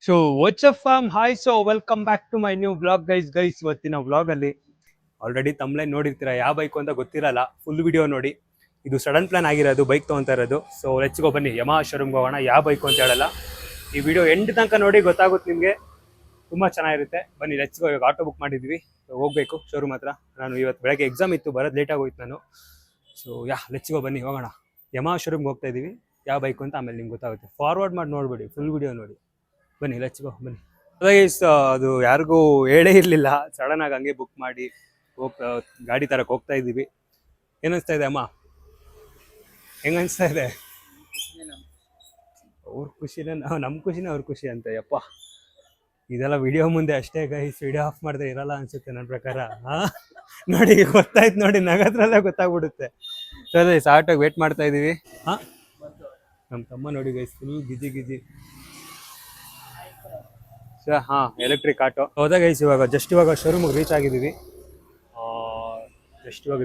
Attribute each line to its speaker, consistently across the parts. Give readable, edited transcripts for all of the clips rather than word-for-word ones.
Speaker 1: So what's up fam hi. So welcome back to my new blog guys ಇವತ್ತಿನ vlog ಅಲ್ಲಿ already ತಮ್ಮಲೇ ನೋಡಿರ್ತೀರಾ ಯಾವ ಬೈಕ್ ಅಂತ ಗೊತ್ತಿರಲ್ಲ. ಫುಲ್ ವಿಡಿಯೋ ನೋಡಿ. ಇದು ಸಡನ್ ಪ್ಲಾನ್ ಆಗಿರೋದು ಬೈಕ್ ತೊಗೊಂತಾ ಇರೋದು. ಸೊ ಲೆಟ್ಸ್ ಗೋ ಬನ್ನಿ ಯಮಹಾ ಶೋರೂಮ್ಗೆ ಹೋಗೋಣ. ಯಾವ ಬೈಕ್ ಅಂತ ಹೇಳಲ್ಲ, ಈ ವಿಡಿಯೋ ಎಂಡ್ ತನಕ ನೋಡಿ ಗೊತ್ತಾಗುತ್ತೆ ನಿಮಗೆ. ತುಂಬಾ ಚೆನ್ನಾಗಿರುತ್ತೆ. ಬನ್ನಿ ಲೆಟ್ಸ್ ಗೋ. ಇವಾಗ ಆಟೋ ಬುಕ್ ಮಾಡಿದ್ವಿ, ಹೋಗ್ಬೇಕು ಶೋರೂಮ್ ಹತ್ರ. ನಾನು ಇವತ್ತು ಬೆಳಗ್ಗೆ ಎಕ್ಸಾಮ್ ಇತ್ತು, ಬರೋದು ಲೇಟ್ ಆಗೋಯ್ತು ನಾನು. ಸೊ ಲೆಟ್ಸ್ ಗೋ ಬನ್ನಿ ಹೋಗೋಣ. ಯಮಹಾ ಶೋರೂಮ್ಗೆ ಹೋಗ್ತಾ ಇದೀವಿ. ಯಾವ ಬೈಕ್ ಅಂತ ಆಮೇಲೆ ನಿಮ್ಗೆ ಗೊತ್ತಾಗುತ್ತೆ. ಫಾರ್ವರ್ಡ್ ಮಾಡಿ ನೋಡ್ಬೇಡಿ, ಫುಲ್ ವಿಡಿಯೋ ನೋಡಿ. ಬನ್ನಿ ಲೆಟ್ಸ್ ಗೋ ಬನ್ನಿ. ಅದು ಯಾರಿಗೂ ಹೇಳೇ ಇರಲಿಲ್ಲ, ಸಡನ್ ಆಗಿ ಹಂಗೆ ಬುಕ್ ಮಾಡಿ ಗಾಡಿ ತರಕ್ಕೆ ಹೋಗ್ತಾ ಇದ್ದೀವಿ. ಏನನ್ಸ್ತಾ ಇದೆ ಅಮ್ಮ? ಹೆಂಗ ಅನಿಸ್ತಾ ಇದೆ? ಅವ್ರ ಖುಷಿನೇ ನಮ್ಮ ಖುಷಿನೇ ಅವ್ರ ಖುಷಿ ಅಂತ. ಯಪ್ಪ ಇದೆಲ್ಲ ವಿಡಿಯೋ ಮುಂದೆ ಅಷ್ಟೇ ಗೈಸ್, ವಿಡಿಯೋ ಆಫ್ ಮಾಡಿದ್ರೆ ಇರಲ್ಲ ಅನ್ಸುತ್ತೆ ನನ್ನ ಪ್ರಕಾರ. ನೋಡಿ ಗೊತ್ತಾಯ್ತು ನೋಡಿ, ನಗದ್ರಲ್ಲೇ ಗೊತ್ತಾಗ್ಬಿಡುತ್ತೆ. ಸೊ ಅದೇ ಆಟೋಗೆ ವೇಟ್ ಮಾಡ್ತಾ ಇದ್ದೀವಿ. ನಮ್ಮ ತಮ್ಮ ನೋಡಿ ಗೈಸ್, ಫುಲ್ ಗಿಜಿ. ಎಲೆಕ್ಟ್ರಿಕ್ ಆಟೋ ಹೋದಾಗ ಗೈಸ್. ಇವಾಗ ಶೋರೂಮ್ಗೆ ರೀಚ್ ಆಗಿದ್ದೀವಿ.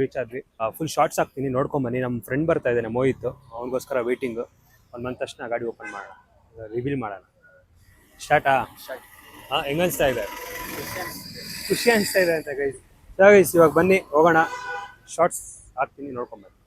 Speaker 1: ರೀಚ್ ಆದ್ವಿ. ಫುಲ್ ಶಾರ್ಟ್ಸ್ ಹಾಕ್ತೀನಿ, ನೋಡ್ಕೊಂಬನ್ನಿ. ನಮ್ಮ ಫ್ರೆಂಡ್ ಬರ್ತಾ ಇದ್ದಾನೆ ಮೋಹಿತ್, ಅವನಿಗೋಸ್ಕರ ವೇಟಿಂಗು. ಒಂದು ಬಂದ ತಕ್ಷಣ ಗಾಡಿ ಓಪನ್ ಮಾಡೋಣ, ರಿವೀಲ್ ಮಾಡೋಣ. ಸ್ಟಾರ್ಟಾ? ಹೆಂಗ ಅನಿಸ್ತಾ ಇದೆ? ಖುಷಿ ಅನಿಸ್ತಾ ಇದೆ ಅಂತ ಗೈಸ್. ಇವಾಗ ಬನ್ನಿ ಹೋಗೋಣ. ಶಾರ್ಟ್ಸ್ ಹಾಕ್ತೀನಿ, ನೋಡ್ಕೊಂಬನ್ನಿ.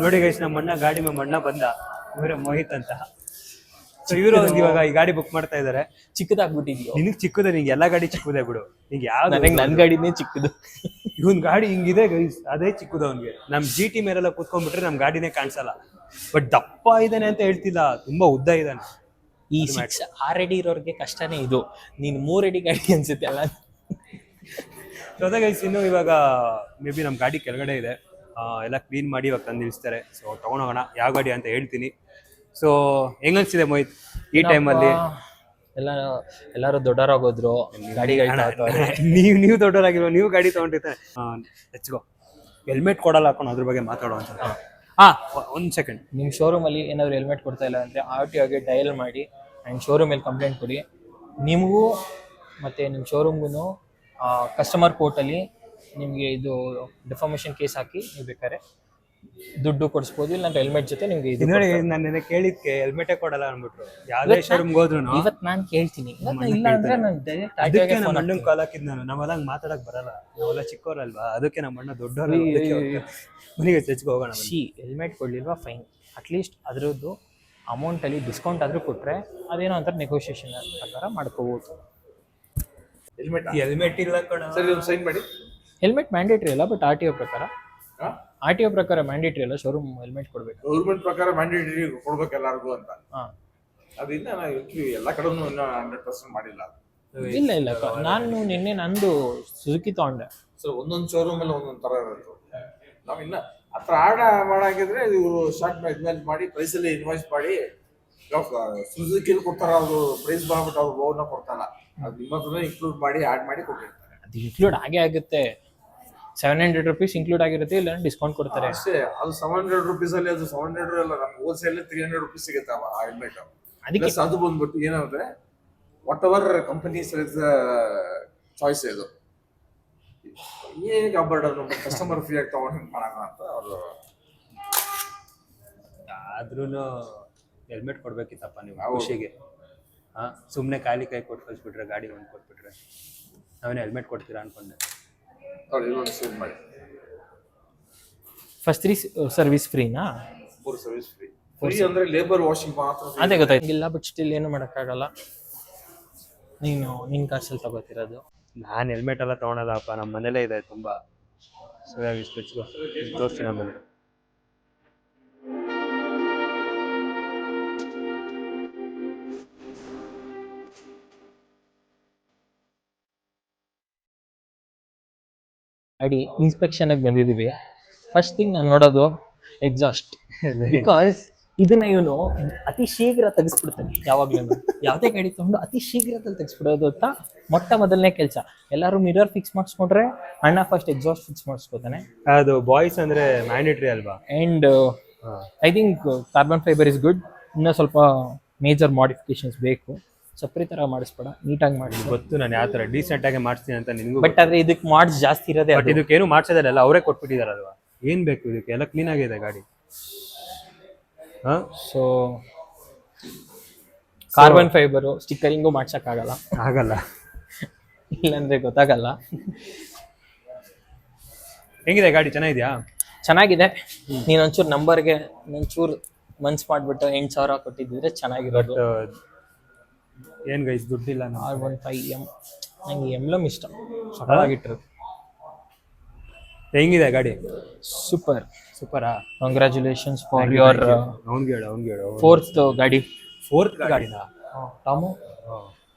Speaker 1: ನೋಡಿ ಗೈಸ್, ನಮ್ಮ ಅಣ್ಣ ಗಾಡಿ ಅಣ್ಣ ಬಂದ, ಇವರೇ ಮೋಹಿತ್ ಅಂತ. ಸೊ ಇವರು ಇವಾಗ ಈ ಗಾಡಿ ಬುಕ್ ಮಾಡ್ತಾ ಇದಾರೆ.
Speaker 2: ಚಿಕ್ಕದಾಗ್ಬಿಟ್ಟಿದ್ಯೋ?
Speaker 1: ನಿನಗ್ ಚಿಕ್ಕದ, ನಿಂಗೆ ಎಲ್ಲಾ ಗಾಡಿ ಚಿಕ್ಕದೇ ಬಿಡು. ನಿಂಗೆ ಯಾವ್ದು?
Speaker 2: ನನ್ ಗಾಡಿನೇ ಚಿಕ್ಕದು.
Speaker 1: ಇವನ್ ಗಾಡಿ ಹಿಂಗಿದೆ ಗೈಸ್, ಅದೇ ಚಿಕ್ಕದು ಅವ್ನಿಗೆ. ನಮ್ GT ಮೇಲೆಲ್ಲ ಕೂತ್ಕೊಂಡ್ಬಿಟ್ರೆ ನಮ್ ಗಾಡಿನೇ ಕಾಣಿಸಲ್ಲ. ಬಟ್ ದಪ್ಪ ಇದ್ದಾನೆ ಅಂತ ಹೇಳ್ತಿಲ್ಲ, ತುಂಬಾ ಉದ್ದ ಇದ್ದಾನೆ.
Speaker 2: ಈ 6 ಅಡಿ ಇರೋರ್ಗೆ ಕಷ್ಟನೇ ಇದು. ನೀನ್ 3 ಅಡಿ ಗಾಡಿ ಅನ್ಸುತ್ತೆ ಅಲ್ಲ.
Speaker 1: ಸೊ ಅದೇ ಗೈಸ್, ಇನ್ನು ಇವಾಗ ಮೇ ಬಿ ನಮ್ ಗಾಡಿ ಕೆಳಗಡೆ ಇದೆ, ಎಲ್ಲ ಕ್ಲೀನ್ ಮಾಡಿ ಇವಾಗ ತಂದು ನಿಲ್ಲಿಸ್ತಾರೆ. ಸೊ ತಗೊಂಡೋಗೋಣ. ಯಾವ ಗಾಡಿ ಅಂತ ಹೇಳ್ತೀನಿ. ಸೊ ಹೆಂಗನ್ಸಿದೆ ಮೋಹಿತ್ ಈ ಟೈಮಲ್ಲಿ?
Speaker 2: ಎಲ್ಲಾರು ದೊಡ್ಡವರಾಗೋದ್ರು, ಗಾಡಿ
Speaker 1: ನೀವು ದೊಡ್ಡವರಾಗಿರೋ, ನೀವು ಗಾಡಿ ತಗೊಂಡಿರ್ತಾರೆ. Let's go. ಹೆಲ್ಮೆಟ್ ಕೊಡಲ್ಲ ಹಾಕೊಂಡು ಅದ್ರ ಬಗ್ಗೆ ಮಾತಾಡುವಂತ. ಒಂದ್ ಸೆಕೆಂಡ್.
Speaker 2: ನಿಮ್ ಶೋರೂಮ್ ಅಲ್ಲಿ ಏನಾದ್ರು ಹೆಲ್ಮೆಟ್ ಕೊಡ್ತಾ ಇಲ್ಲ ಅಂದ್ರೆ RTOಗೆ ಡಯಲ್ ಮಾಡಿ ಅಂಡ್ ಶೋರೂಮ್ ಅಲ್ಲಿ ಕಂಪ್ಲೇಂಟ್ ಕೊಡಿ. ನಿಮಗೂ ಮತ್ತೆ ನಿಮ್ ಶೋರೂಮ್ಗೂ ಕಸ್ಟಮರ್ ಕೋರ್ಟಲ್ಲಿ ನಿಮಗೆ ಇದು ಡಿಫಾರ್ಮೇಷನ್ ಕೇಸ್ ಹಾಕಿ ನೀವು ಬೇಕಾದ್ರೆ ದುಡ್ಡು ಕೊಡಿಸ್ಬೋದು. ಇಲ್ಲ ಹೆಲ್ಮೆಟ್ ಜೊತೆ ನಿಮ್ಗೆ ಇದು
Speaker 1: ನೋಡಿ. ನಾನು ನೆನೆ ಕೇಳಿದ್ಕೆ ಹೆಲ್ಮೆಟೇ ಕೊಡಲ್ಲ ಅಂದ್ಬಿಟ್ರು. ಯಾವ್ದೇ ಶೋರೂಮ್ಗೆ ಹೋದ್ರು
Speaker 2: ಇವತ್ತು ನಾನು ಕೇಳ್ತೀನಿ, ಇಲ್ಲ ಅಂದ್ರೆ ನಾನು
Speaker 1: ಅದಕ್ಕೆ ನಮ್ಮ ಅಣ್ಣಂಗೆ ಕಾಲ್ ಹಾಕಿದ್ ನಾನು. ನಾವೆಲ್ಲ ಹಂಗೆ ಮಾತಾಡಕ್ ಬರಲ್ಲ, ನಾವೆಲ್ಲ ಚಿಕ್ಕವರಲ್ವಾ, ಅದಕ್ಕೆ ನಮ್ಮ ಅಣ್ಣ ದೊಡ್ಡವರು. ಮನೆಗೆ ಚರ್ಚ್ಗೆ ಹೋಗೋಣ.
Speaker 2: ಹೆಲ್ಮೆಟ್ ಕೊಡ್ಲಿಲ್ವಾ ಫೈನ್, ಅಟ್ಲೀಸ್ಟ್ ಅದರದ್ದು ಅಮೌಂಟಲ್ಲಿ ಡಿಸ್ಕೌಂಟ್ ಆದರೂ ಕೊಟ್ಟರೆ ಅದೇನೋ ಅಂತಾರೆ ನೆಗೋಷಿಯೇಷನ್ ಪ್ರಕಾರ ಮಾಡ್ಕೋಬೋದು.
Speaker 1: ಹೆಲ್ಮೆಟ್ ಇಲ್ಲ ಕಣ.
Speaker 3: ಸರಿ, ಸೈನ್ ಮಾಡಿ.
Speaker 2: ಹೆಲ್ಮೆಟ್ ಮ್ಯಾಂಡೇಟ್ರಿ ಅಲ್ಲ, ಬಟ್ RTO ಪ್ರಕಾರ ಮ್ಯಾಂಡೇಟ್ರಿ ಅಲ್ಲ, ಶೋರೂಮ್ ಹೆಲ್ಮೆಟ್ ಕೊಡ್ಬೇಕು.
Speaker 3: ಗೌರ್ಮೆಂಟ್ ಪ್ರಕಾರ ಮ್ಯಾಂಡೇಟರಿ ಕೊಡ್ಬೇಕು ಎಲ್ಲರಿಗೂ ಅಂತ. ಅದರಿಂದ ನಾವು ಎಲ್ಲ ಕಡೆನೂ ಇನ್ನೂ 100% ಮಾಡಿಲ್ಲ.
Speaker 2: ಇಲ್ಲ ನಾನು ನಿನ್ನೆ ನಂದು ಸುಜುಕಿ ತಗೊಂಡೆ.
Speaker 3: ಸೊ ಒಂದೊಂದು ಶೋರೂಮ್ ಅಲ್ಲಿ ಒಂದೊಂದು ತರ ಇರುತ್ತೆ. ನಾವು ಇನ್ನ ಹತ್ರ ಆರ್ಡ ಮಾಡಾಕಿದ್ರೆ ಇವರು ಶಾರ್ಟ್ ಇದ್ಮೇಲೆ ಮಾಡಿ ಪ್ರೈಸಲ್ಲಿ ಇನ್ವಾಯ್ಸ್ ಮಾಡಿ ಸುಜುಕಿಲಿ ಕೊಡ್ತಾರ. ಅದು ಪ್ರೈಸ್ ಮಾಡ್ಬಿಟ್ಟು ಅವ್ರು ಬೋರ್ನ ಕೊಡ್ತಾರ. ಅದು ನಿಮ್ಮ ಹತ್ರ ಇನ್ಕ್ಲೂಡ್ ಮಾಡಿ ಆಡ್ ಮಾಡಿ ಕೊಟ್ಟಿರ್ತಾರೆ.
Speaker 2: ಅದು ಇನ್ಕ್ಲೂಡ್ ಆಗೇ ಆಗುತ್ತೆ. 700 ರೂಪೀಸ್ ಇನ್ಕ್ಲೂಡ್ ಆಗಿರುತ್ತೆ, ಇಲ್ಲ ಡಿಸ್ಕೌಂಟ್ ಕೊಡ್ತಾರೆ
Speaker 3: ಅಷ್ಟೇ. ಅದು 700 ರೂಪೀಸ್ ಅಲ್ಲಿ, ಅದು 700 ಅಲ್ಲ, ನಮ್ಗೆ ಹೋಲ್ಸೇಲ್ 300 ರೂಪೀಸ್ ಸಿಗುತ್ತೆ ಆ ಹೆಲ್ಮೆಟ್. ಅದಕ್ಕೆ ಅದು ಬಂದ್ಬಿಟ್ಟು ಏನಂದ್ರೆ ವಾಟ್ ಎವರ್ ಕಂಪನಿ ಚಾಯ್ಸ್ ಇದು. ಈಗ ಬರ್ಡನ್ ಕಸ್ಟಮರ್ ಫ್ರೀ ಆಗಿ ತಗೊಂಡು ಮಾಡೋಣ ಅಂತ ಅವರು.
Speaker 1: ಆದ್ರೂ ಹೆಲ್ಮೆಟ್ ಕೊಡ್ಬೇಕಿತ್ತಪ್ಪ ನೀವು ಖುಷಿಗೆ. ಸುಮ್ಮನೆ ಖಾಲಿ ಕೈ ಕೊಟ್ಟು ಕಳಿಸ್ಬಿಟ್ರೆ, ಗಾಡಿ ಒಂದು ಕೊಟ್ಬಿಟ್ರೆ ನಾವೇನು ಹೆಲ್ಮೆಟ್ ಕೊಡ್ತೀರಾ ಅನ್ಕೊಂಡೆ.
Speaker 3: ಮಾಡಿ
Speaker 2: ಫಸ್ಟ್ 3 ಸರ್ವಿಸ್ ಫ್ರೀನಾ?
Speaker 3: 4 ಸರ್ವಿಸ್ ಫ್ರೀ. ಫ್ರೀ ಅಂದ್ರೆ ಲೇಬರ್ ವಾಷಿಂಗ್ ಮಾತ್ರ.
Speaker 2: ಅದೇ ಗೊತ್ತಾಯ್ತು. ಇಲ್ಲ ಬಟ್ ಸ್ಟಿಲ್ ಏನು ಮಾಡೋಕ್ಕಾಗಲ್ಲ, ನೀನು ನಿನ್ನ ಕಾಸಲ್ಲಿ ತಗೋತಿರೋದು.
Speaker 1: ನಾನು ಹೆಲ್ಮೆಟ್ ಎಲ್ಲ ತೊಗೊಳಲ್ಲಪ್ಪ, ನಮ್ಮ ಮನೇಲೇ ಇದೆ ತುಂಬ. ತೋರಿಸಿ ನಮ್ಮನೆ.
Speaker 2: ಗಾಡಿ ಇನ್ಸ್ಪೆಕ್ಷನ್ಗೆ ಬಂದಿದ್ದೀವಿ. ಫಸ್ಟ್ ಥಿಂಗ್ ನಾನು ನೋಡೋದು ಎಕ್ಸಾಸ್ಟ್. ಬಿಕಾಸ್ ಇದನ್ನ ಇವನು ಅತಿ ಶೀಘ್ರ ತೆಗೆಸ್ಬಿಡ್ತಾನೆ. ಯಾವಾಗ್ಲೂ ಯಾವುದೇ ಗಾಡಿ ತಗೊಂಡು ಅತಿ ಶೀಘ್ರದಲ್ಲಿ ತೆಗೆಸ್ಬಿಡೋದು ಅಂತ ಮೊದಲನೇ ಕೆಲಸ. ಎಲ್ಲರೂ ಮಿರರ್ ಫಿಕ್ಸ್ ಮಾಡಿಸ್ಕೊಂಡ್ರೆ ಅಣ್ಣ ಫಸ್ಟ್ ಎಕ್ಸಾಸ್ಟ್ ಫಿಕ್ಸ್ ಮಾಡಿಸ್ಕೋತಾನೆ.
Speaker 1: ಅದು ಬಾಯ್ಸ್ ಅಂದ್ರೆ ಮ್ಯಾಂಡೇಟರಿ ಅಲ್ವಾ?
Speaker 2: And I think carbon fibre is good. ಇನ್ನೂ ಸ್ವಲ್ಪ ಮೇಜರ್ ಮಾಡಿಫಿಕೇಶನ್ಸ್ ಬೇಕು. ಚಪ್ರಿ ತರ ಮಾಡಿಸ್ಬೇಡ, ನೀಟಾಗಿ ಮಾಡಿಸ್.
Speaker 1: ಗೊತ್ತು ನಾನು ಯಾವ ತರ ಡೀಸೆಂಟ್ ಆಗಿ ಮಾಡಿಸ್ತೀನಿ ಅಂತ ನಿನ್ಗೂ.
Speaker 2: ಬಟ್ ಆದ್ರೆ ಇದಕ್ಕೆ ಮಾಡ್ಸ್ ಜಾಸ್ತಿ ಇರೋದೇ
Speaker 1: ಬಟ್ ಇದಕ್ಕೇನು ಮಾಡ್ಸೋದಲ್ಲ, ಅವರೇ ಕೊಟ್ಬಿಟ್ಟಿದಾರಲ್ವಾ, ಏನ್ ಬೇಕು ಇದಕ್ಕೆ, ಎಲ್ಲ ಕ್ಲೀನ್ ಆಗಿದೆ ಗಾಡಿ. ಹಾ
Speaker 2: ಸೊ ಕಾರ್ಬನ್ ಫೈಬರು ಸ್ಟಿಕ್ಕರಿಂಗು ಮಾಡ್ಸಕ್ಕಾಗಲ್ಲ,
Speaker 1: ಆಗಲ್ಲ.
Speaker 2: ಇಲ್ಲಾಂದ್ರೆ ಗೊತ್ತಾಗಲ್ಲ.
Speaker 1: ಹೆಂಗಿದೆ ಗಾಡಿ, ಚೆನ್ನಾಗಿದ್ಯಾ?
Speaker 2: ಚೆನ್ನಾಗಿದೆ. ನೀನ್ ಒಂಚೂರು ನಂಬರ್ಗೆ ಒಂಚೂರು ಮನ್ಸ್ ಮಾಡ್ಬಿಟ್ಟು 8,000 ಕೊಟ್ಟಿದ್ರೆ ಚೆನ್ನಾಗಿರೋದು.
Speaker 1: ಏನ್ ಗೈಸ್ ದುಡ್ಡಿಲ್ಲ.
Speaker 2: R15M ನಂಗೆ ಎಂಬ್ಲಮ್ ಇಷ್ಟ, ಸಕ್ಕತ್ತಾಗಿಟ್ಟಿರೋದು.
Speaker 1: ಹೆಂಗಿದೆ ಗಾಡಿ?
Speaker 2: ಸೂಪರ್.
Speaker 1: ಸೂಪರಾ?
Speaker 2: ಕಂಗ್ರ್ಯಾಚುಲೇಷನ್ಸ್ ಫಾರ್ ಯುವರ್
Speaker 1: ಅವ್ನ್ಗೆ ಹೇಳು
Speaker 2: 4th ಗಾಡಿ.
Speaker 1: 4th ಗಾಡಿನಾ?
Speaker 2: ಟಾಮು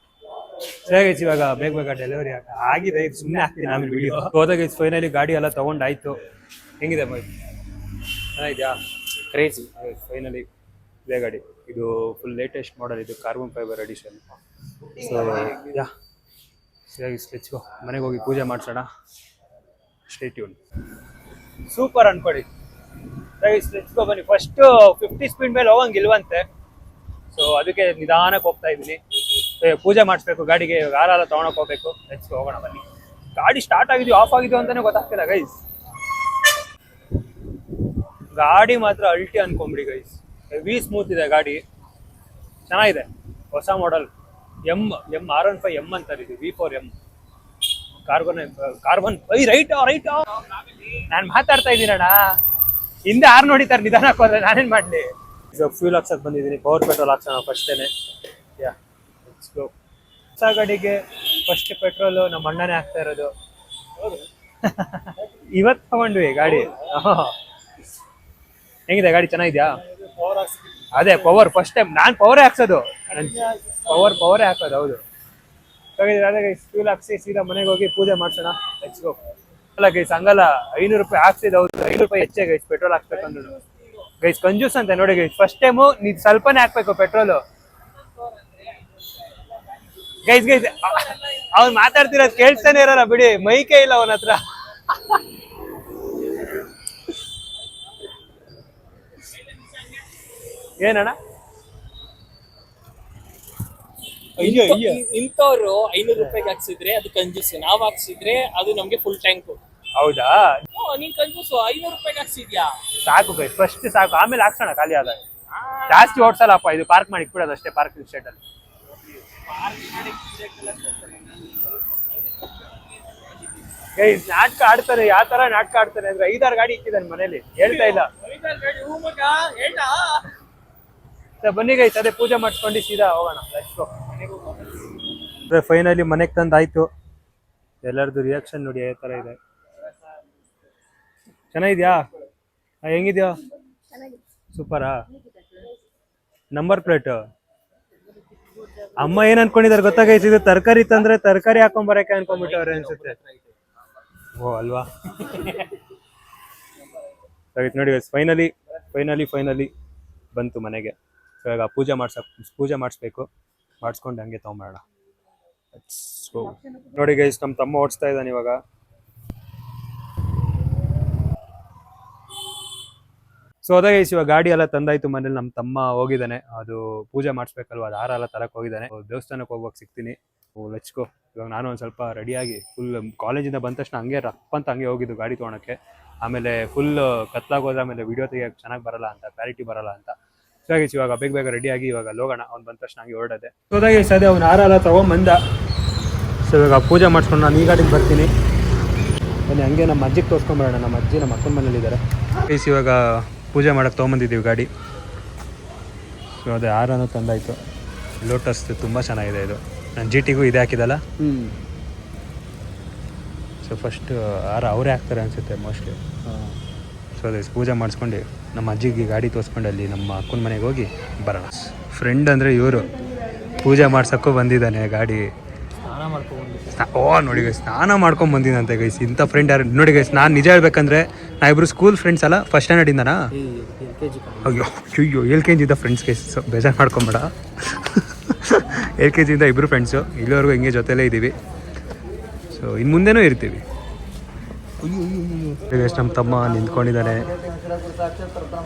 Speaker 1: ಸರಿಯಾಗೈತಿ. ಇವಾಗ ಬೇಗ ಡೆಲಿವರಿ ಆಗಿದೆ, ಇದು ಸುಮ್ಮನೆ ಆಗ್ತೀನಿ ಆಮೇಲೆ ವಿಡಿಯೋ. ಹೋದಾಗ ಫೈನಲಿ ಗಾಡಿ ಎಲ್ಲ ತಗೊಂಡಾಯ್ತು. ಹೆಂಗಿದೆ ಬೈ? ಚೆನ್ನಾಗಿದ್ಯಾ?
Speaker 2: ಕ್ರೇಜಿ.
Speaker 1: ಫೈನಲಿ ಇದೇ ಗಾಡಿ, ಇದು ಫುಲ್ ಲೇಟೆಸ್ಟ್ ಮಾಡೆಲ್, ಇದು carbon fibre edition. So yeah ಸರಿಯಾಗಿ ಸ್ಕೆಚ್ಗೋ, ಮನೆಗೆ ಹೋಗಿ ಪೂಜೆ ಮಾಡಿಸೋಣ. Stay tune. ಸೂಪರ್ ಅನ್ಕೊಡಿ. ಸರಿ ಸ್ಕೆಚ್ಗೋ ಬನ್ನಿ. ಫಸ್ಟ್ 50 ಸ್ಪೀಡ್ ಮೇಲೆ ಹೋಗಂಗಿಲ್ವಂತೆ, ಸೊ ಅದಕ್ಕೆ ನಿಧಾನಕ್ಕೆ ಹೋಗ್ತಾ ಇದ್ದೀನಿ. ಪೂಜೆ ಮಾಡಿಸ್ಬೇಕು ಗಾಡಿಗೆ, ಇವಾಗ ಹಾಲೆಲ್ಲ ತೊಗೊಳಕ್ ಹೋಗ್ಬೇಕು. ಲೆಟ್ಸ್ ಹೋಗೋಣ ಬನ್ನಿ. ಗಾಡಿ ಸ್ಟಾರ್ಟ್ ಆಗಿದ್ಯೋ ಆಫ್ ಆಗಿದ್ಯೋ ಅಂತಾನೆ ಗೊತ್ತಾಗ್ತಿಲ್ಲ ಗೈಸ್. ಗಾಡಿ ಮಾತ್ರ ಅಲ್ಟಿ ಅನ್ಕೊಂಬಿಡಿ ಗೈಸ್, ಹೆವಿ ಸ್ಮೂತ್ ಇದೆ ಗಾಡಿ, ಚೆನ್ನಾಗಿದೆ. ಹೊಸ ಮಾಡೆಲ್ R15M ಅಂತಾರೆ, ಇದು V4M ಕಾರ್ಬನ್. ರೈಟ್ ನಾನು ಮಾತಾಡ್ತಾ ಇದ್ದೀನಣ್ಣ, ಹಿಂದೆ ಆರ್ ನೋಡಿತಾರೆ, ನಿಧಾನಕ್ಕೆ ಹೋದ್ರೆ ನಾನೇನ್ ಮಾಡ್ಲಿ. ಈಗ ಫ್ಯೂಲ್ ಹಾಕ್ಸಕ್ ಬಂದಿದ್ದೀನಿ, ಪವರ್ ಪೆಟ್ರೋಲ್ ಹಾಕ್ಸೋಣ ಫಸ್ಟೇನೆ. Yeah let's go. ಹೊಸ ಗಾಡಿಗೆ ಫಸ್ಟ್ ಪೆಟ್ರೋಲ್ ನಮ್ಮ ಅಣ್ಣನೇ ಹಾಕ್ತಾ ಇರೋದು. ಇವತ್ತು ತಗೊಂಡ್ವಿ ಗಾಡಿ. ಹೆಂಗಿದೆ ಗಾಡಿ, ಚೆನ್ನಾಗಿದ್ಯಾ? ಅದೇ ಪವರ್ ಫಸ್ಟ್ ಟೈಮ್ ನಾನು ಪವರೇ ಹಾಕ್ಸೋದು, ಪವರೇ ಹಾಕೋದು. ಹೌದು, ಫ್ಯೂಲ್ ಹಾಕ್ಸಿ ಸೀದಾ ಮನೆಗೆ ಹೋಗಿ ಪೂಜೆ ಮಾಡ್ಸೋಣ. Let's go. ಅಲ್ಲ ಗೈಸ್, ಹಂಗಲ್ಲ, 500 ರೂಪಾಯಿ ಹಾಕ್ಸಿದ್ ಹೌದು, 500 ರೂಪಾಯಿ ಹೆಚ್ಚೆ ಗೈಸ್ ಪೆಟ್ರೋಲ್ ಹಾಕ್ಬೇಕಂದ್ರು. ಗೈಸ್ ಕಂಜೂಸ್ ಅಂತ ನೋಡಿ ಗೈಸ್, ಫಸ್ಟ್ ಟೈಮು ನೀವು ಸ್ವಲ್ಪನೇ ಹಾಕ್ಬೇಕು ಪೆಟ್ರೋಲು. ಗೈಸ್ ಅವ್ನು ಮಾತಾಡ್ತಿರೋದು ಕೇಳ್ತಾನೆ ಇರಲ್ಲ ಬಿಡಿ, ಮೈಕೇ ಇಲ್ಲ ಅವನ ಹತ್ರ. ಏನಣ್ಣ?
Speaker 2: ಇಂಥವ್ರು 500 ರೂಪಾಯಿಗೆ ಹಾಕ್ಸಿದ್ರೆ ಅದು ಕಂಜೂಸ್, ನಾವ್ ಹಾಕ್ಸಿದ್ರೆ ಅದು ನಮ್ಗೆ ಫುಲ್ ಟ್ಯಾಂಕ್.
Speaker 1: ಹೌದಾ?
Speaker 2: ನೀನ್ ಕಂಜೂಸ್ 500 ರೂಪಾಯಿಗೆ ಹಾಕ್ಸಿದ್ಯಾ?
Speaker 1: ಸಾಕು ಗೈಸ್, ಫಸ್ಟ್ ಸಾಕು, ಆಮೇಲೆ ಹಾಕ್ಸೋಣ ಖಾಲಿ ಆದಾಗ. ಜಾಸ್ತಿ ಓಡ್ಸಲ್ಲಪ್ಪ, ಇದು ಪಾರ್ಕ್ ಮಾಡಿ ಇಟ್ಬಿಡೋದು ಅಷ್ಟೇ, ಪಾರ್ಕಿಂಗ್ ಶೆಡ್ ಅಲ್ಲಿ. ಗೈಸ್ ನಾಟಕ ಆಡ್ತಾನೆ, ಯಾವ ತರ ನಾಟಕ ಆಡ್ತಾನೆ ಅಂದ್ರೆ 5-6 ಗಾಡಿ ಇಕ್ಕಿದ್ದಾನೆ ಮನೇಲಿ, ಹೇಳ್ತಾ ಇಲ್ಲ. ಬನ್ನಿ ಗೈಸ್, ಅದೇ ಪೂಜೆ ಮಾಡಿಸ್ಕೊಂಡು ಸೀದಾ ಹೋಗೋಣ. ಫೈನಲಿ ಮನೆಗೆ ತಂದಾಯ್ತು. ಎಲ್ಲರದು ರಿಯಾಕ್ಷನ್ ನೋಡಿ ಯಾವ ತರ ಇದೆ. ಚೆನ್ನಾಗಿದ್ಯಾ? ಹೆಂಗಿದ್ಯಾ? ಸೂಪರಾ? ನಂಬರ್ ಪ್ಲೇಟ್ ಅಮ್ಮ ಏನ್ ಅನ್ಕೊಂಡಿದಾರೆ ಗೊತ್ತಾಗೈತಿ, ಇದು ತರಕಾರಿ ತಂದ್ರೆ ತರಕಾರಿ ಹಾಕೊಂಬರಕ್ಕೆ ಅನ್ಕೊಂಡ್ಬಿಟ್ಟವ್ರೆ ಅನ್ಸುತ್ತೆ. ಓ ಅಲ್ವಾ? ನೋಡಿ ಫೈನಲಿ ಬಂತು ಮನೆಗೆ. ಇವಾಗ ಪೂಜೆ ಮಾಡಿಸ್ಬೇಕು, ಮಾಡಿಸ್ಕೊಂಡು ಹಂಗೆ ತಗೊಂಬರೋಣ. ನೋಡಿ ಗೈಸ್, ನಮ್ಮ ತಮ್ಮ ಓಡಿಸ್ತಾ ಇದ್ದಾನೆ ಇವಾಗ. ಸೊ ಅದೇ ಗೈಸ್, ಇವಾಗ ಗಾಡಿ ಎಲ್ಲ ತಂದಾಯ್ತು ಮನೇಲಿ. ನಮ್ಮ ತಮ್ಮ ಹೋಗಿದ್ದಾನೆ, ಅದು ಪೂಜೆ ಮಾಡಿಸ್ಬೇಕಲ್ವ, ಅದು ಹಾರ ಎಲ್ಲ ತರಕ್ ಹೋಗಿದ್ದಾನೆ. ದೇವಸ್ಥಾನಕ್ಕೆ ಹೋಗುವಾಗ ಸಿಗ್ತೀನಿ. Let's go. ಇವಾಗ ನಾನು ಒಂದು ಸ್ವಲ್ಪ ರೆಡಿಯಾಗಿ ಫುಲ್ ಕಾಲೇಜಿಂದ ಬಂದ ತಕ್ಷಣ ಹಂಗೆ ರಪ್ಪಂತ ಹಂಗೆ ಹೋಗಿದ್ದು ಗಾಡಿ ತೊಗೊಳಕ್ಕೆ. ಆಮೇಲೆ ಫುಲ್ ಕತ್ಲಾಗೋದ್ರೆ ಆಮೇಲೆ ವಿಡಿಯೋ ತೆಗಿಯೋಕೆ ಚೆನ್ನಾಗಿ ಬರಲ್ಲ ಅಂತ, ಕ್ಲಾರಿಟಿ ಬರಲ್ಲ ಅಂತ. ಸೊ ಹಾಗೆ ಇವಾಗ ಬೇಗ ರೆಡಿಯಾಗಿ ಇವಾಗ ಹೋಗೋಣ. ಅವ್ನು ಬಂದ ತಕ್ಷಣ ಹಂಗೆ ಹೊರಡದೆ. ಸೊ ಅದಾಗಿ ಅದೇ ಅವ್ನು ಹಾರ ಎಲ್ಲ ತೊಗೊಂಬಂದ. ಸೊ ಇವಾಗ ಪೂಜೆ ಮಾಡಿಸ್ಕೊಂಡು ನಾನು ಈ ಗಾಡಿಗೆ ಬರ್ತೀನಿ. ಬನ್ನಿ ಹಂಗೆ ನಮ್ಮ ಅಜ್ಜಿಗೆ ತೋರಿಸ್ಕೊಂಬರೋಣ. ನಮ್ಮ ಅಜ್ಜಿ ನಮ್ಮ ಅಕ್ಕನ ಮನೇಲಿದ್ದಾರೆ. ಇವಾಗ ಪೂಜೆ ಮಾಡೋಕ್ಕೆ ತೊಗೊಂಬಂದಿದ್ದೀವಿ ಗಾಡಿ. ಸೊ ಅದೇ ಹಾರನೂ ತಂದಾಯಿತು. ಲೋಟಸ್ ತುಂಬ ಚೆನ್ನಾಗಿದೆ ಇದು. ನಾನು GTಗೂ ಇದೇ ಹಾಕಿದಲ್ಲ. ಸೊ ಫಸ್ಟ್ ಹಾರ ಅವರೇ ಹಾಕ್ತಾರೆ ಅನಿಸುತ್ತೆ ಮೋಸ್ಟ್ಲಿ. ಸೊ ಅದೇ ಪೂಜೆ ಮಾಡಿಸ್ಕೊಂಡು ನಮ್ಮ ಅಜ್ಜಿಗೆ ಗಾಡಿ ತೋರಿಸ್ಕೊಂಡು ಅಲ್ಲಿ ನಮ್ಮ ಅಕ್ಕನ ಮನೆಗೆ ಹೋಗಿ ಬರೋಣ. ಫ್ರೆಂಡ್ ಅಂದರೆ ಇವರು ಪೂಜೆ ಮಾಡ್ಸೋಕ್ಕೂ ಬಂದಿದ್ದಾನೆ ಗಾಡಿ. ನೋಡಿ ಗೈಸ್, ಸ್ನಾನ ಮಾಡ್ಕೊಂಡು ಬಂದಿದ್ದಂತೆ ಗೈಸ್. ಇಂಥ ಫ್ರೆಂಡ್ ಯಾರು ನೋಡಿ ಗೈಸ್. ನಾನು ನಿಜ ಹೇಳ್ಬೇಕಂದ್ರೆ ನಾವಿಬ್ರು ಸ್ಕೂಲ್ ಫ್ರೆಂಡ್ಸ್ ಅಲ್ಲ, ಫಸ್ಟ್ ಸ್ಟ್ಯಾಂಡರ್ಡಿಂದನಾ? ಅಯ್ಯೋ LKG ಇಂದ ಫ್ರೆಂಡ್ಸ್ ಗೈಸ್, ಬೇಜಾರು ಮಾಡ್ಕೊಂಬೇಡ. LKG ಇಂದ ಇಬ್ಬರು ಫ್ರೆಂಡ್ಸು, ಇಲ್ಲಿವರೆಗೂ ಹಿಂಗೆ ಜೊತೆಲೇ ಇದ್ದೀವಿ. ಸೊ ಇನ್ನು ಮುಂದೆನೂ ಇರ್ತೀವಿ. ಗೈಸ್ ನಮ್ಮ ತಮ್ಮ ನಿಂತ್ಕೊಂಡಿದ್ದಾನೆ.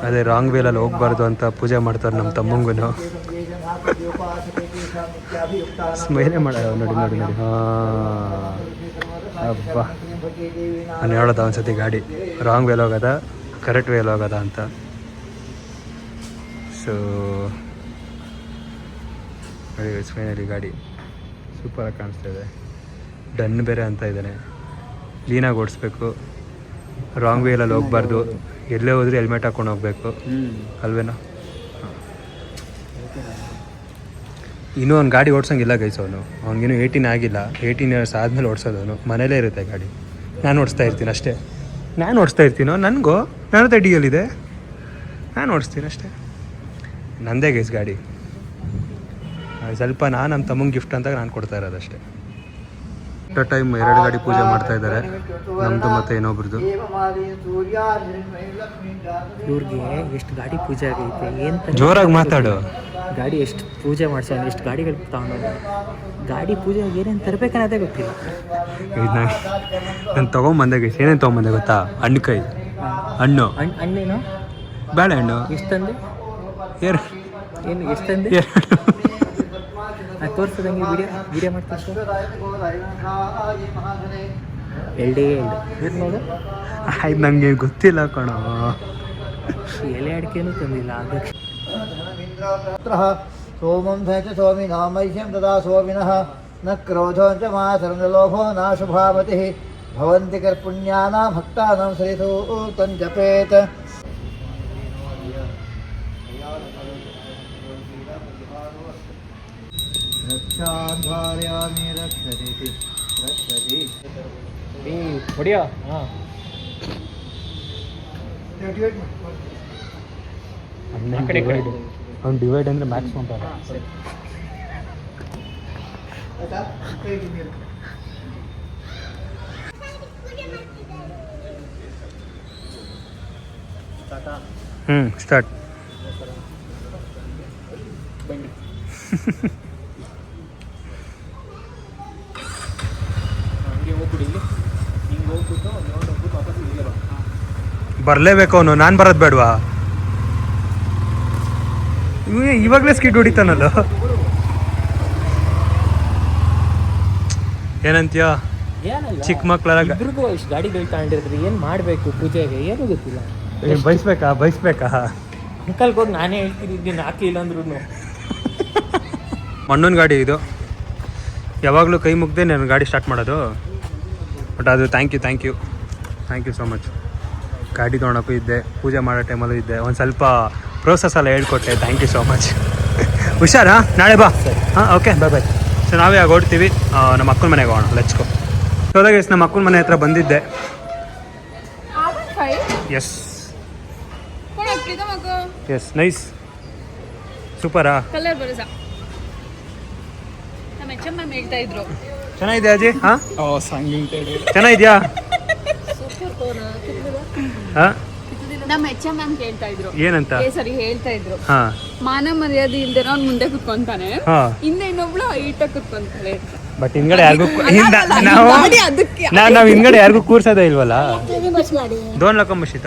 Speaker 1: ಅದೇ ರಾಂಗ್ ವೇಲಲ್ಲಿ ಹೋಗ್ಬಾರ್ದು ಅಂತ ಪೂಜೆ ಮಾಡ್ತಾರೆ ನಮ್ಮ ತಮ್ಮಂಗೂ. ಸ್ಮೈಲೇ ಮಾಡೋದು ನೋಡಿ ನೋಡಿ ನೋಡಿ. ಹಾಂ ಅಬ್ಬಾ ನಾನು ಹೇಳೋದು ಒಂದ್ಸತಿ ಗಾಡಿ ರಾಂಗ್ ವೇಲ್ ಹೋಗೋದ ಕರೆಕ್ಟ್ ವೇಲ್ ಹೋಗೋದ ಅಂತ. ಸೊ ಫೈನಲಿ ಗಾಡಿ ಸೂಪರಾಗಿ ಕಾಣಿಸ್ತಾ ಇದೆ. ಡನ್ ಬೇರೆ ಅಂತ ಇದ್ದಾನೆ. ಕ್ಲೀನಾಗಿ ಓಡಿಸ್ಬೇಕು, ರಾಂಗ್ ವೇಲಲ್ಲಿ ಹೋಗ್ಬಾರ್ದು, ಎಲ್ಲೇ ಹೋದ್ರೆ ಹೆಲ್ಮೆಟ್ ಹಾಕೊಂಡು ಹೋಗ್ಬೇಕು ಅಲ್ವೇನೋ. ಇನ್ನೂ ಅವ್ನು ಗಾಡಿ ಓಡ್ಸೋಂಗಿಲ್ಲ ಗೈಸ್. ಅವ್ನಿಗಿನ್ನೂ 18 ಆಗಿಲ್ಲ. 18 ಇಯರ್ಸ್ ಆದಮೇಲೆ ಓಡಿಸೋದು ಅವನು. ಮನೇಲೇ ಇರುತ್ತೆ ಗಾಡಿ. ನಾನು ಓಡಿಸ್ತಾ ಇರ್ತೀನಿ ಅಷ್ಟೇ. ನಾನು ಓಡಿಸ್ತಾ ಇರ್ತೀನೋ ನನಗೂ ನನ್ನ ಹತ್ರ ಡಿಯಲ್ಲಿದೆ, ನಾನು ಓಡಿಸ್ತೀನಿ ಅಷ್ಟೇ. ನಂದೇ ಗೈಸ್ ಗಾಡಿ. ಸ್ವಲ್ಪ ನಮ್ಮ ತಮ್ಮಂಗೆ ಗಿಫ್ಟ್ ಅಂತ ನಾನು ಕೊಡ್ತಾ ಇರೋದಷ್ಟೇ. ಟೈಮ್ 2 ಗಾಡಿ ಪೂಜೆ ಮಾಡ್ತಾ ಇದ್ದಾರೆ, ನಮ್ಮದು ಮತ್ತು ಇನ್ನೊಬ್ರದ್ದು.
Speaker 2: ಇವ್ರಿಗೆ ಎಷ್ಟು ಗಾಡಿ ಪೂಜೆ ಆಗೈತೆ ಏನು
Speaker 1: ಜೋರಾಗಿ ಮಾತಾಡು.
Speaker 2: ಗಾಡಿ ಎಷ್ಟು ಪೂಜೆ ಮಾಡ್ಸೋಣ, ಎಷ್ಟು ಗಾಡಿಗಳು ತಗೊಂಡು ಗಾಡಿ ಪೂಜೆ ಏನೇನು ತರಬೇಕನ್ನೋದೇ ಗೊತ್ತಿಲ್ಲ.
Speaker 1: ನಾನು ತೊಗೊಂಬಂದೆ ಗೈಸ್. ಏನೇನು ತೊಗೊಂಬಂದೆ ಗೊತ್ತಾ? ಹಣ್ಣುಕಾಯಿ, ಹಣ್ಣು,
Speaker 2: ಹಣ್ಣೇನು
Speaker 1: ಬಾಳೆಹಣ್ಣು.
Speaker 2: ಎಷ್ಟು ತಂದೆ?
Speaker 1: ಏನು
Speaker 2: ಎಷ್ಟು ತಂದೆ? ತೋರಿಸೋದಂಗೆ ವಿಡಿಯೋ ಮಾಡ್ತೀನಿ. ನೋಡು.
Speaker 1: ಆಯ್ತು, ನನಗೆ ಗೊತ್ತಿಲ್ಲ ಕಣೋ.
Speaker 2: ಎಲೆ ಅಡಿಕೆನೂ ತಂದಿಲ್ಲ. ಅದಕ್ಕೆ
Speaker 4: ಸೋಮಂ ಧೈತ ಸೋಮಿನಃ ಮಹ್ಯಂ ತದಾ ಸೋಮಿನಃ ನ ಕ್ರೋಧೋ ಚ ಮಾಸರಂ ಲೋಭೋ ನಾಶುಭಾವತಿ ಭವಂತಿ ಕರ್ಪುಣ್ಯಾನಾಂ ಭಕ್ತಾನಾಂ ಸರಿಸೂತಂ ಜಪೇತ್. ರಕ್ಷಾಧಾರ್ಯಾಮಿ ರಕ್ಷತಿ ರಕ್ಷತಿ.
Speaker 2: ಹೊಡಿಯೋ. ಹಾಂ
Speaker 1: ಅವ್ನು ಡಿವೈಡ್ ಅಂದರೆ ಮ್ಯಾಕ್ಸಿಮಮ್ ಬರ. ಸ್ಟಾರ್ಟ್. ಬರಲೇಬೇಕು ಅವನು. ನಾನು ಬರೋದು ಬೇಡವಾ? ಇವಾಗಲೇ ಸ್ಕಿಡ್ ಹೊಡಿತಾನಲ್ಲ. ಏನಂತೀಯ?
Speaker 2: ಏನಲ್ಲ,
Speaker 1: ಚಿಕ್ಕ ಮಕ್ಕಳೆಲ್ಲ
Speaker 2: ಇಬ್ರಿಗೂ ಇಷ್ಟು ಗಾಡಿಗಳು ತಗೊಂಡಿರ್ತಾರೆ. ಏನು ಮಾಡಬೇಕು ಪೂಜೆಗೆ ಏನು ಗೊತ್ತಿಲ್ಲ.
Speaker 1: ಬೈಸ್ಬೇಕಾ?
Speaker 2: ಅಂಕಲ್ಗೆ ಹೋಗಿ ನಾನೇ ಹೇಳ್ತಿದ್ದೀನಿ, ಹಾಕಲಿಲ್ಲ ಅಂದ್ರೂ.
Speaker 1: ಮಣ್ಣನ ಗಾಡಿ ಇದು. ಯಾವಾಗಲೂ ಕೈ ಮುಗ್ದೆ ನಾನು ಗಾಡಿ ಸ್ಟಾರ್ಟ್ ಮಾಡೋದು. ಬಟ್ ಅದು ಥ್ಯಾಂಕ್ ಯು ಸೋ ಮಚ್. ಗಾಡಿ ತೊಗೊಳಕ್ಕೂ ಇದ್ದೆ, ಪೂಜೆ ಮಾಡೋ ಟೈಮಲ್ಲೂ ಇದ್ದೆ, ಒಂದು ಸ್ವಲ್ಪ ಪ್ರೋಸೆಸ್ ಎಲ್ಲ ಹೇಳ್ಕೊಟ್ಟೆ. Thank you so much. ಹುಷಾರಾ? ನಾಳೆ ಬಾ. ಹಾಂ ಓಕೆ, ಬಾಯ್. ಸೊ ನಾವೇ ಆಗ ಹೊಡ್ತೀವಿ. ನಮ್ಮ ಅಕ್ಕನ ಮನೆಗೆ ಹೋಗೋಣ. Let's go. ಸೊ ಅದಾಗ ನಮ್ಮ ಅಕ್ಕನ ಮನೆ ಹತ್ರ ಬಂದಿದ್ದೆ. ಎಸ್ ಎಸ್, ನೈಸ್, ಸೂಪರಾ? ಚೆನ್ನಾಗಿದೆ ಅಜಿ. ಹಾಂ ಚೆನ್ನಾಗಿದ್ಯಾ? ಹಾಂ
Speaker 5: ನಮ್ಮ HM ಕೇಳ್ತಾ ಇದ್ರು.
Speaker 1: ಏನಂತ?
Speaker 5: ಸರಿ ಹೇಳ್ತಾ ಇದ್ರು.
Speaker 1: ಹಾ,
Speaker 5: ಮಾನ ಮರ್ಯಾದೆ ಇಲ್ದೇ ಅವ್ನು ಮುಂದೆ ಕುತ್ಕೊಂತಾನೆ,
Speaker 1: ಹಾ.
Speaker 5: ಹಿಂದೆ ಇನ್ನೊಬ್ಳು ಈಟ ಕುತ್ಕೊಂತಾಳೆ.
Speaker 1: ಬಟ್ ಹಿಂದ್ಗಡೆ ಯಾರಿಗೂ
Speaker 5: ಅದಕ್ಕೆ
Speaker 1: ನಾವು ಹಿಂದ್ಗಡೆ ಯಾರಿಗೂ ಕೂರ್ಸೋದೇ ಇಲ್ವಲ್ಲ. ದೋನ್ ಲಕಂಬಶಿತ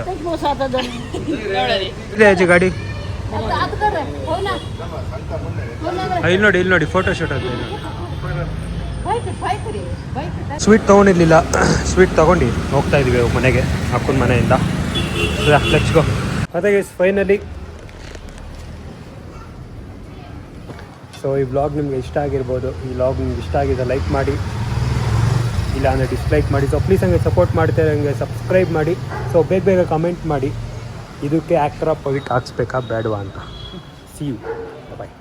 Speaker 1: ಇದೆ ಅಜ್ಜಿ ಗಾಡಿ. ಇಲ್ಲಿ ನೋಡಿ ಫೋಟೋ ಶೂಟ್ ಆಗ್ತಾ ಇದೆ. ಸ್ವೀಟ್ ತೊಗೊಂಡಿರ್ಲಿಲ್ಲ, ಸ್ವೀಟ್ ತೊಗೊಂಡು ಹೋಗ್ತಾ ಇದೀವಿ ಮನೆಗೆ, ಅಕ್ಕನ ಮನೆಯಿಂದ. Let's go. ಅದೇ ಫೈನಲಿ ಸೊ ಈ ವ್ಲಾಗ್ ನಿಮ್ಗೆ ಇಷ್ಟ ಆಗಿರ್ಬೋದು. ಈ ವ್ಲಾಗ್ ನಿಮ್ಗೆ ಇಷ್ಟ ಆಗಿದೆ ಲೈಕ್ ಮಾಡಿ, ಇಲ್ಲ ಅಂದರೆ ಡಿಸ್ಲೈಕ್ ಮಾಡಿ. ಸೊ ಪ್ಲೀಸ್ ಹಂಗೆ ಸಪೋರ್ಟ್ ಮಾಡ್ತಾರೆ, ಹಂಗೆ ಸಬ್ಸ್ಕ್ರೈಬ್ ಮಾಡಿ. ಸೊ ಬೇಗ ಕಮೆಂಟ್ ಮಾಡಿ, ಇದಕ್ಕೆ ಆ್ಯಕ್ಟರ್ ಆಫ್ ಪವಿಕ್ ಹಾಕ್ಸ್ಬೇಕಾ ಬೇಡವಾ ಅಂತ. See you, bye.